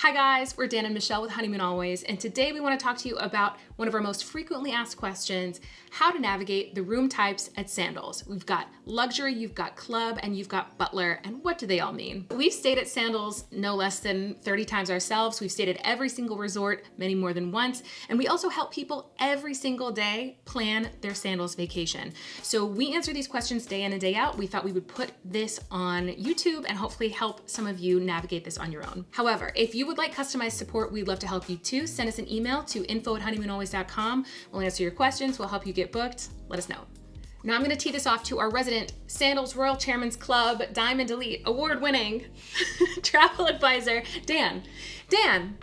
Hi guys, we're Dan and Michelle with Honeymoon Always, and today we want to talk to you about one of our most frequently asked questions, how to navigate the room types at Sandals. We've got luxury, you've got club, and you've got Butler, and what do they all mean? We've stayed at Sandals no less than 30 times ourselves. We've stayed at every single resort, many more than once, and we also help people every single day plan their Sandals vacation. So we answer these questions day in and day out. We thought we would put this on YouTube and hopefully help some of you navigate this on your own. However, if you would like customized support, we'd love to help you too. Send us an email to info@honeymoonalways.com. We'll answer your questions. We'll help you get booked. Let us know. Now I'm going to tee this off to our resident Sandals Royal Chairman's Club Diamond Elite award-winning travel advisor, Dan. Dan,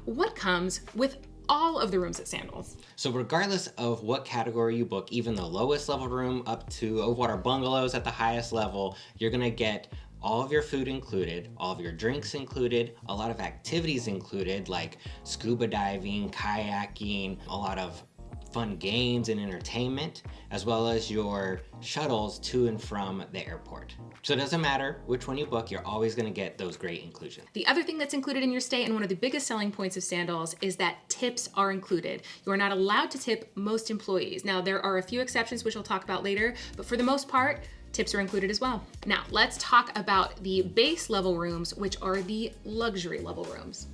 what comes with all of the rooms at Sandals? So regardless of what category you book, even the lowest level room up to overwater bungalows at the highest level, you're going to get all of your food included, all of your drinks included, a lot of activities included like scuba diving, kayaking, a lot of fun games and entertainment, as well as your shuttles to and from the airport. So it doesn't matter which one you book, you're always gonna get those great inclusions. The other thing that's included in your stay, and one of the biggest selling points of Sandals, is that tips are included. You are not allowed to tip most employees. Now, there are a few exceptions, which we'll talk about later, but for the most part, tips are included as well. Now, let's talk about the base level rooms, which are the luxury level rooms.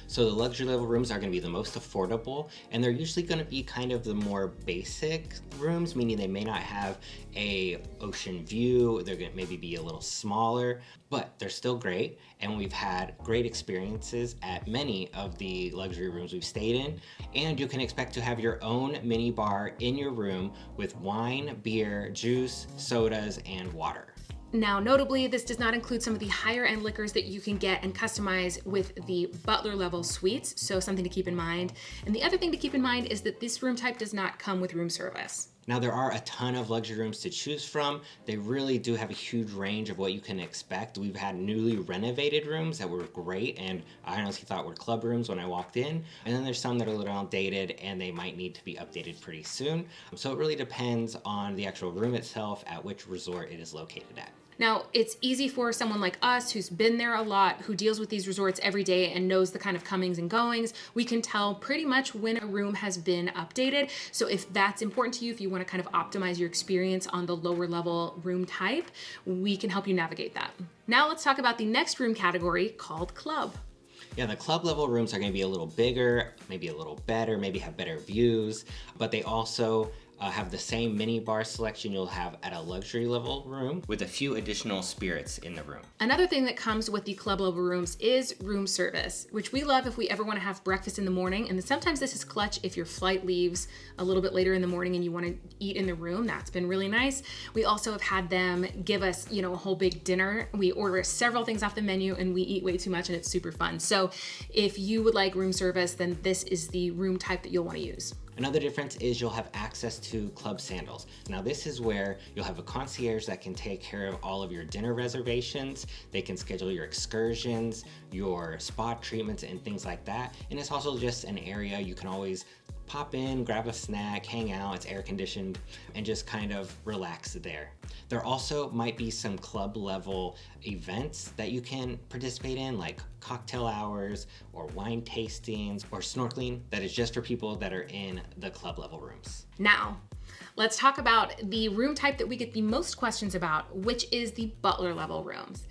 So the luxury level rooms are going to be the most affordable, and they're usually going to be kind of the more basic rooms, meaning they may not have a ocean view, they're going to maybe be a little smaller, but they're still great, and we've had great experiences at many of the luxury rooms we've stayed in. And you can expect to have your own mini bar in your room with wine, beer, juice, sodas, and water. Now, notably, this does not include some of the higher end liquors that you can get and customize with the Butler level suites, so something to keep in mind. And the other thing to keep in mind is that this room type does not come with room service. Now, there are a ton of luxury rooms to choose from. They really do have a huge range of what you can expect. We've had newly renovated rooms that were great, and I honestly thought were club rooms when I walked in. And then there's some that are a little outdated, and they might need to be updated pretty soon. So it really depends on the actual room itself, at which resort it is located at. Now, it's easy for someone like us who's been there a lot, who deals with these resorts every day and knows the kind of comings and goings. We can tell pretty much when a room has been updated. So if that's important to you, if you want to kind of optimize your experience on the lower level room type, we can help you navigate that. Now let's talk about the next room category called club. Yeah, the club level rooms are going to be a little bigger, maybe a little better, maybe have better views, but they also have the same mini bar selection you'll have at a luxury level room with a few additional spirits in the room. Another thing that comes with the club level rooms is room service, which we love if we ever want to have breakfast in the morning. And sometimes this is clutch if your flight leaves a little bit later in the morning and you want to eat in the room. That's been really nice. We also have had them give us, a whole big dinner. We order several things off the menu and we eat way too much and it's super fun. So if you would like room service, then this is the room type that you'll want to use. Another difference is you'll have access to Club Sandals. Now this is where you'll have a concierge that can take care of all of your dinner reservations. They can schedule your excursions, your spa treatments, and things like that. And it's also just an area you can always pop in, grab a snack, hang out, it's air conditioned, and just kind of relax there. There also might be some club level events that you can participate in, like cocktail hours or wine tastings or snorkeling, that is just for people that are in the club level rooms. Now, let's talk about the room type that we get the most questions about, which is the Butler level rooms.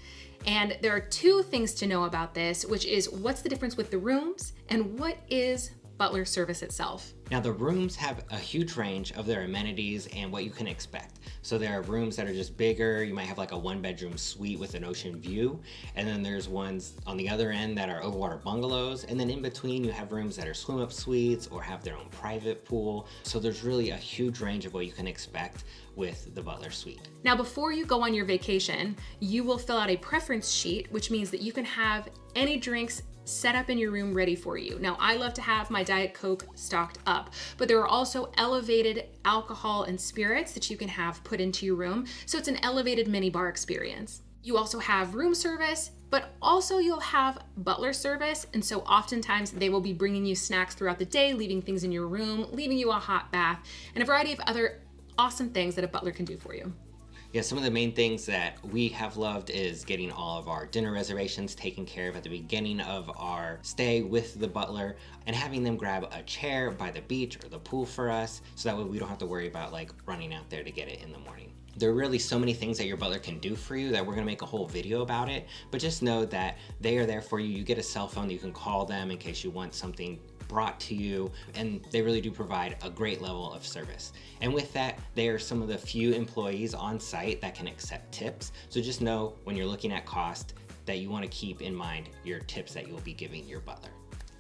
And there are two things to know about this, which is what's the difference with the rooms and what is Butler service itself. Now the rooms have a huge range of their amenities and what you can expect. So there are rooms that are just bigger. You might have like a 1-bedroom suite with an ocean view. And then there's ones on the other end that are overwater bungalows. And then in between you have rooms that are swim up suites or have their own private pool. So there's really a huge range of what you can expect with the Butler suite. Now before you go on your vacation, you will fill out a preference sheet, which means that you can have any drinks set up in your room ready for you. Now, I love to have my Diet Coke stocked up, but there are also elevated alcohol and spirits that you can have put into your room. So it's an elevated mini bar experience. You also have room service, but also you'll have Butler service. And so oftentimes they will be bringing you snacks throughout the day, leaving things in your room, leaving you a hot bath, and a variety of other awesome things that a butler can do for you. Yeah, some of the main things that we have loved is getting all of our dinner reservations taken care of at the beginning of our stay with the butler, and having them grab a chair by the beach or the pool for us, so that way we don't have to worry about like running out there to get it in the morning. There are really so many things that your butler can do for you that we're gonna make a whole video about it, but just know that they are there for you. You get a cell phone that you can call them in case you want something brought to you, and they really do provide a great level of service. And with that, they are some of the few employees on site that can accept tips. So just know when you're looking at cost that you want to keep in mind your tips that you'll be giving your butler.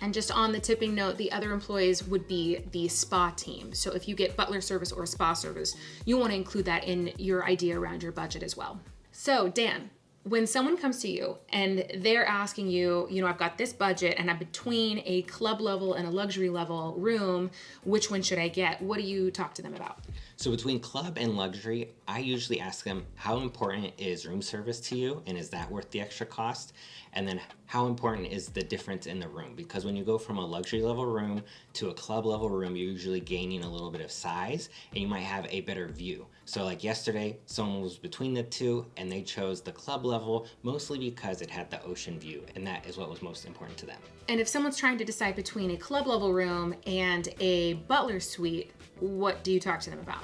And just on the tipping note, the other employees would be the spa team. So if you get butler service or spa service, you want to include that in your idea around your budget as well. So Dan, when someone comes to you and they're asking you, I've got this budget and I'm between a club level and a luxury level room, which one should I get? What do you talk to them about? So between club and luxury, I usually ask them, how important is room service to you? And is that worth the extra cost? And then how important is the difference in the room? Because when you go from a luxury level room to a club level room, you're usually gaining a little bit of size and you might have a better view. So like yesterday, someone was between the two and they chose the club level mostly because it had the ocean view, and that is what was most important to them. And if someone's trying to decide between a club level room and a butler suite, what do you talk to them about?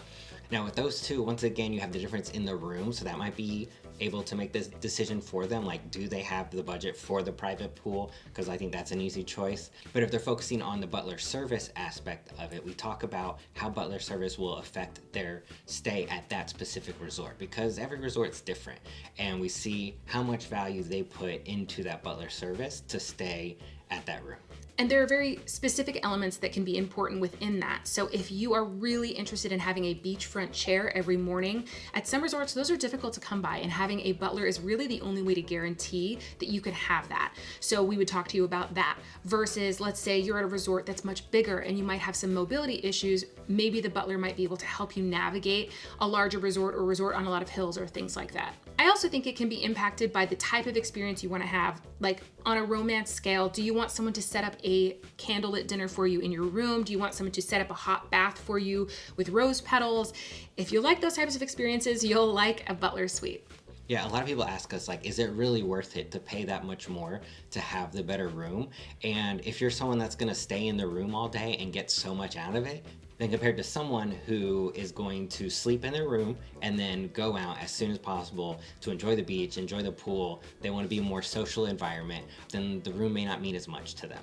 Now with those two, once again, you have the difference in the room, so that might be able to make this decision for them, like do they have the budget for the private pool, because I think that's an easy choice. But if they're focusing on the butler service aspect of it, we talk about how butler service will affect their stay at that specific resort, because every resort's different, and we see how much value they put into that butler service to stay at that room. And there are very specific elements that can be important within that. So if you are really interested in having a beachfront chair every morning, at some resorts, those are difficult to come by, and having a butler is really the only way to guarantee that you can have that. So we would talk to you about that versus, let's say you're at a resort that's much bigger and you might have some mobility issues. Maybe the butler might be able to help you navigate a larger resort or resort on a lot of hills or things like that. I also think it can be impacted by the type of experience you want to have. Like on a romance scale, do you want someone to set up a candlelit dinner for you in your room? Do you want someone to set up a hot bath for you with rose petals? If you like those types of experiences, you'll like a butler suite. Yeah, a lot of people ask us, like, is it really worth it to pay that much more to have the better room? And if you're someone that's gonna stay in the room all day and get so much out of it, then compared to someone who is going to sleep in their room and then go out as soon as possible to enjoy the beach, enjoy the pool, they want to be a more social environment, then the room may not mean as much to them.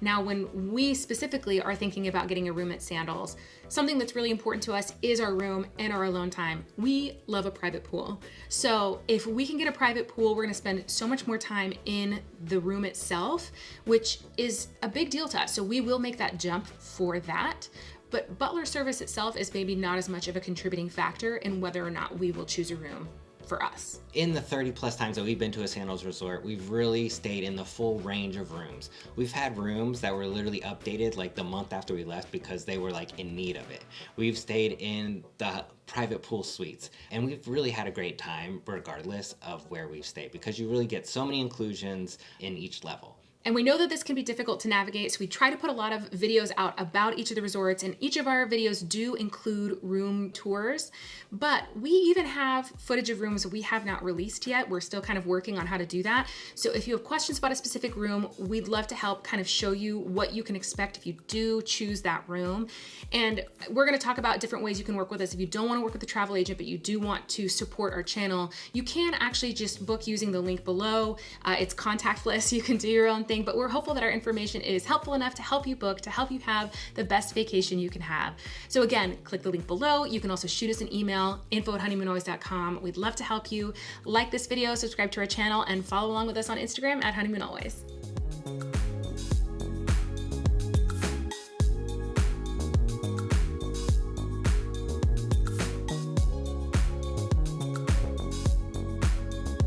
Now, when we specifically are thinking about getting a room at Sandals, something that's really important to us is our room and our alone time. We love a private pool. So if we can get a private pool, we're gonna spend so much more time in the room itself, which is a big deal to us. So we will make that jump for that. But butler service itself is maybe not as much of a contributing factor in whether or not we will choose a room for us. In the 30 plus times that we've been to a Sandals resort, we've really stayed in the full range of rooms. We've had rooms that were literally updated like the month after we left because they were like in need of it. We've stayed in the private pool suites, and we've really had a great time regardless of where we've stayed, because you really get so many inclusions in each level. And we know that this can be difficult to navigate, so we try to put a lot of videos out about each of the resorts, and each of our videos do include room tours, but we even have footage of rooms we have not released yet. We're still kind of working on how to do that. So if you have questions about a specific room, we'd love to help kind of show you what you can expect if you do choose that room. And we're gonna talk about different ways you can work with us. If you don't wanna work with a travel agent, but you do want to support our channel, you can actually just book using the link below. It's contactless, you can do your own thing, but we're hopeful that our information is helpful enough to help you book, to help you have the best vacation you can have. So again, click the link below. You can also shoot us an email, info@honeymoonalways.com. We'd love to help you. Like this video, subscribe to our channel, and follow along with us on Instagram @honeymoonalways.